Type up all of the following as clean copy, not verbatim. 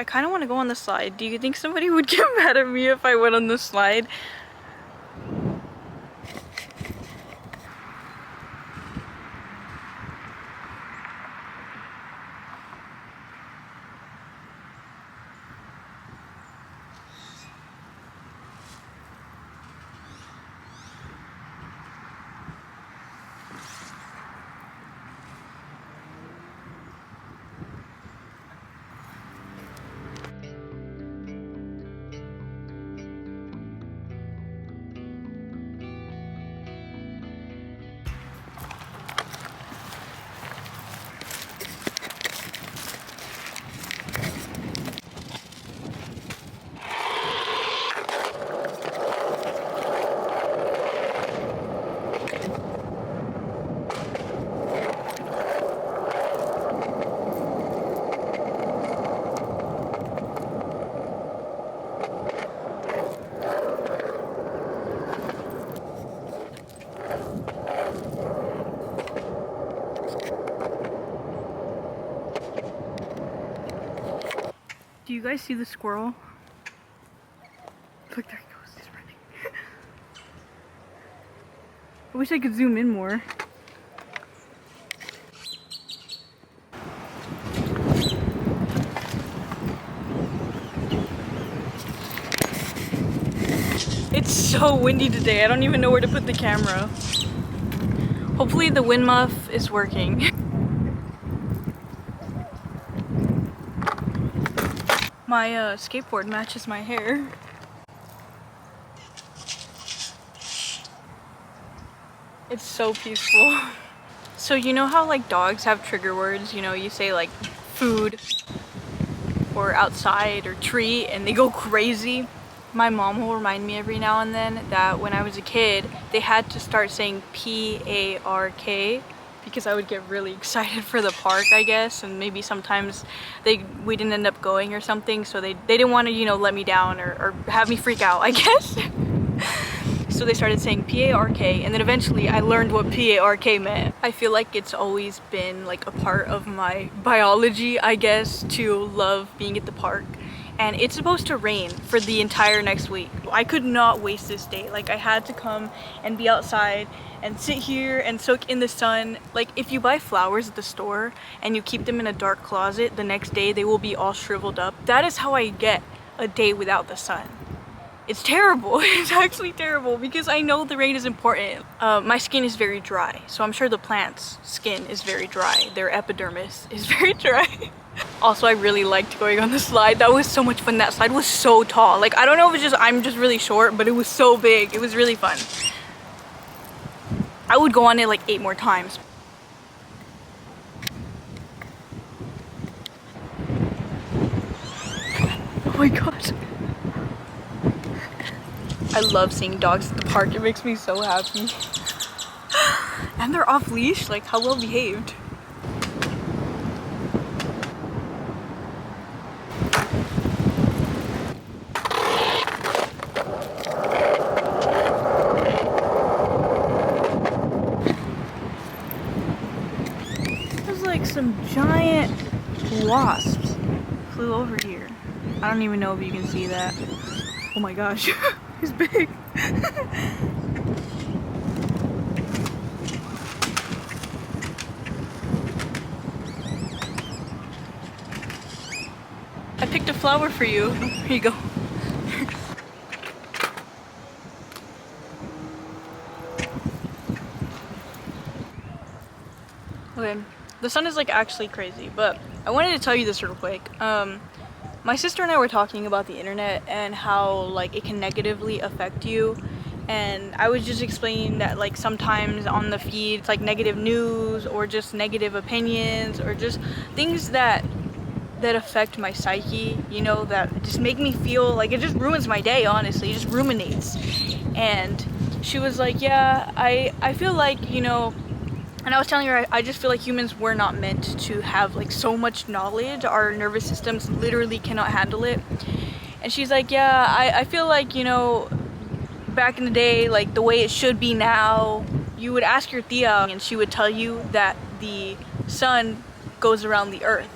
I kind of want to go on the slide. Do you think somebody would get mad at me if I went on the slide? Do you guys see the squirrel? Look, there he goes, he's running. I wish I could zoom in more. It's so windy today, I don't even know where to put the camera. Hopefully the wind muff is working. My skateboard matches my hair. It's so peaceful. So you know how like dogs have trigger words? You know, you say like food or outside or tree and they go crazy. My mom will remind me every now and then that when I was a kid, they had to start saying P-A-R-K because I would get really excited for the park, I guess, and maybe sometimes we didn't end up going or something, so they didn't want to, you know, let me down or have me freak out, I guess. So they started saying P-A-R-K, and then eventually I learned what P-A-R-K meant. I feel like it's always been like a part of my biology, I guess, to love being at the park. And it's supposed to rain for the entire next week. I could not waste this day. Like, I had to come and be outside and sit here and soak in the sun. Like, if you buy flowers at the store and you keep them in a dark closet, the next day they will be all shriveled up. That is how I get a day without the sun. It's terrible. It's actually terrible because I know the rain is important. My skin is very dry, so I'm sure the plant's skin is very dry. Their epidermis is very dry. Also, I really liked going on the slide. That was so much fun. That slide was so tall. Like, I don't know if it's just I'm just really short, but it was so big. It was really fun. I would go on it like 8 more times. Oh my gosh. I love seeing dogs at the park. It makes me so happy. And they're off leash. Like, how well behaved. Some giant wasps flew over here. I don't even know if you can see that. Oh my gosh, he's big. I picked a flower for you. Here you go. Okay. The sun is like actually crazy, but I wanted to tell you this real quick. My sister and I were talking about the internet and how like it can negatively affect you, and I was just explaining that like sometimes on the feed it's like negative news or just negative opinions or just things that affect my psyche, you know, that just make me feel like it just ruins my day, honestly. It just ruminates. And she was like, yeah, I feel like, you know, and I was telling her I just feel like humans were not meant to have like so much knowledge. Our nervous systems literally cannot handle it. And she's like, yeah, I feel like, you know, back in the day, like the way it should be now, you would ask your tia and she would tell you that the sun goes around the earth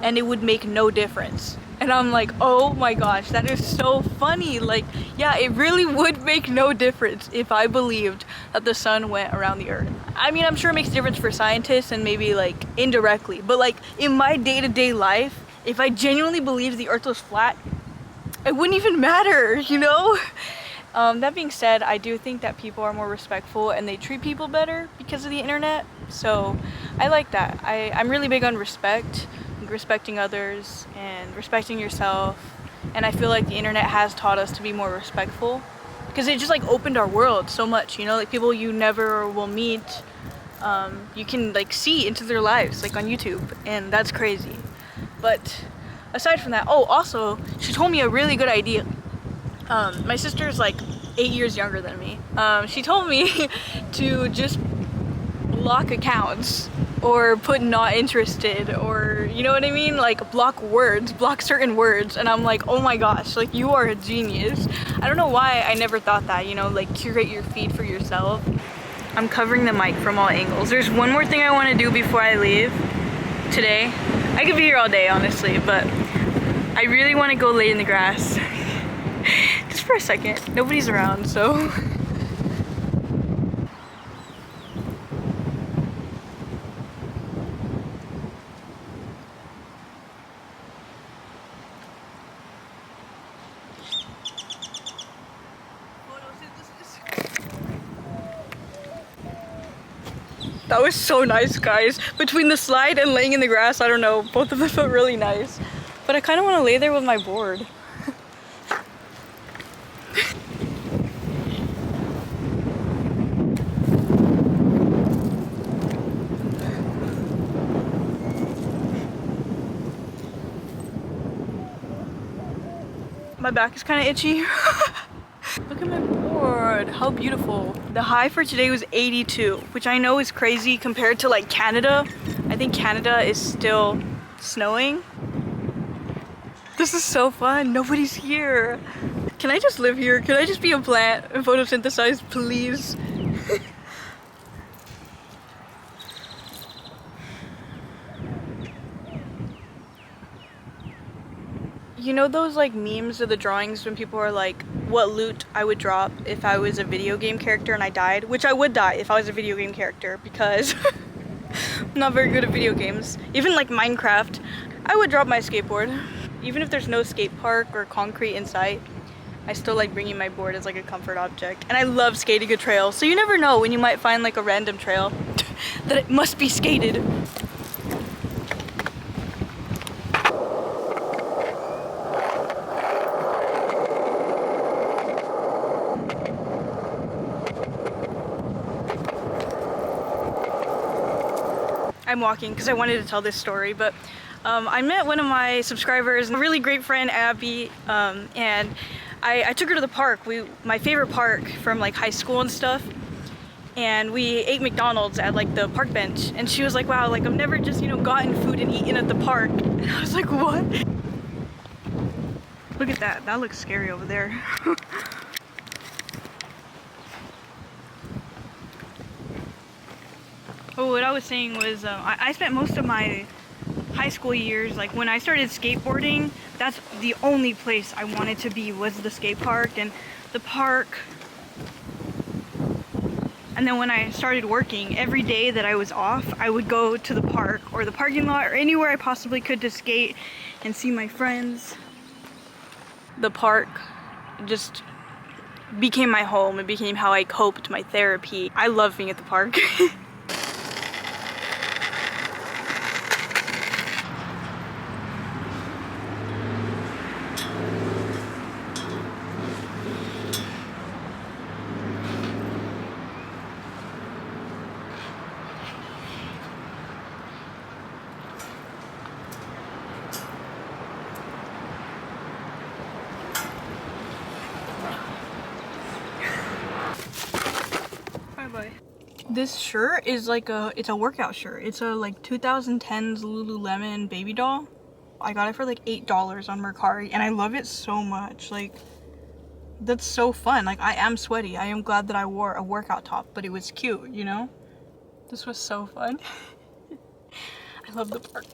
and it would make no difference. And I'm like, oh my gosh, that is so funny. Like, yeah, it really would make no difference if I believed that the sun went around the earth. I mean, I'm sure it makes a difference for scientists and maybe like indirectly, but like in my day-to-day life, if I genuinely believed the earth was flat, it wouldn't even matter, you know? That being said, I do think that people are more respectful and they treat people better because of the internet. So I like that. I'm really big on respect, respecting others and respecting yourself. And I feel like the internet has taught us to be more respectful because it just like opened our world so much, you know, like people you never will meet, you can like see into their lives like on YouTube, and that's crazy. But aside from that, oh, also, she told me a really good idea. My sister's like 8 years younger than me. She told me to just block accounts or put not interested, or you know what I mean? Like block words, block certain words. And I'm like, oh my gosh, like you are a genius. I don't know why I never thought that, you know, like curate your feed for yourself. I'm covering the mic from all angles. There's one more thing I want to do before I leave today. I could be here all day, honestly, but I really want to go lay in the grass. Just for a second. Nobody's around, so. That was so nice, guys. Between the slide and laying in the grass, I don't know, both of them felt really nice. But I kind of want to lay there with my board. My back is kind of itchy. Look at my board, how beautiful. The high for today was 82, which I know is crazy compared to like Canada. I think Canada is still snowing. This is so fun, nobody's here. Can I just live here? Can I just be a plant and photosynthesize, please? You know those like memes of the drawings when people are like, what loot I would drop if I was a video game character and I died? Which I would die if I was a video game character because I'm not very good at video games. Even like Minecraft, I would drop my skateboard. Even if there's no skate park or concrete in sight, I still like bringing my board as like a comfort object. And I love skating a trail, so you never know when you might find like a random trail that it must be skated. I'm walking because I wanted to tell this story, but I met one of my subscribers, a really great friend, Abby, and I took her to the park, my favorite park from like high school and stuff, and we ate McDonald's at like the park bench, and she was like, wow, like I've never just, you know, gotten food and eaten at the park. And I was like, what? Look at that, that looks scary over there. Oh, what I was saying was I spent most of my high school years, like when I started skateboarding, that's the only place I wanted to be was the skate park and the park. And then when I started working, every day that I was off, I would go to the park or the parking lot or anywhere I possibly could to skate and see my friends. The park just became my home. It became how I coped, my therapy. I love being at the park. Bye. This shirt is like it's a workout shirt. It's a like 2010s Lululemon baby doll. I got it for like $8 on Mercari and I love it so much. Like, that's so fun. Like, I am sweaty. I am glad that I wore a workout top, but it was cute, you know? This was so fun. I love the park.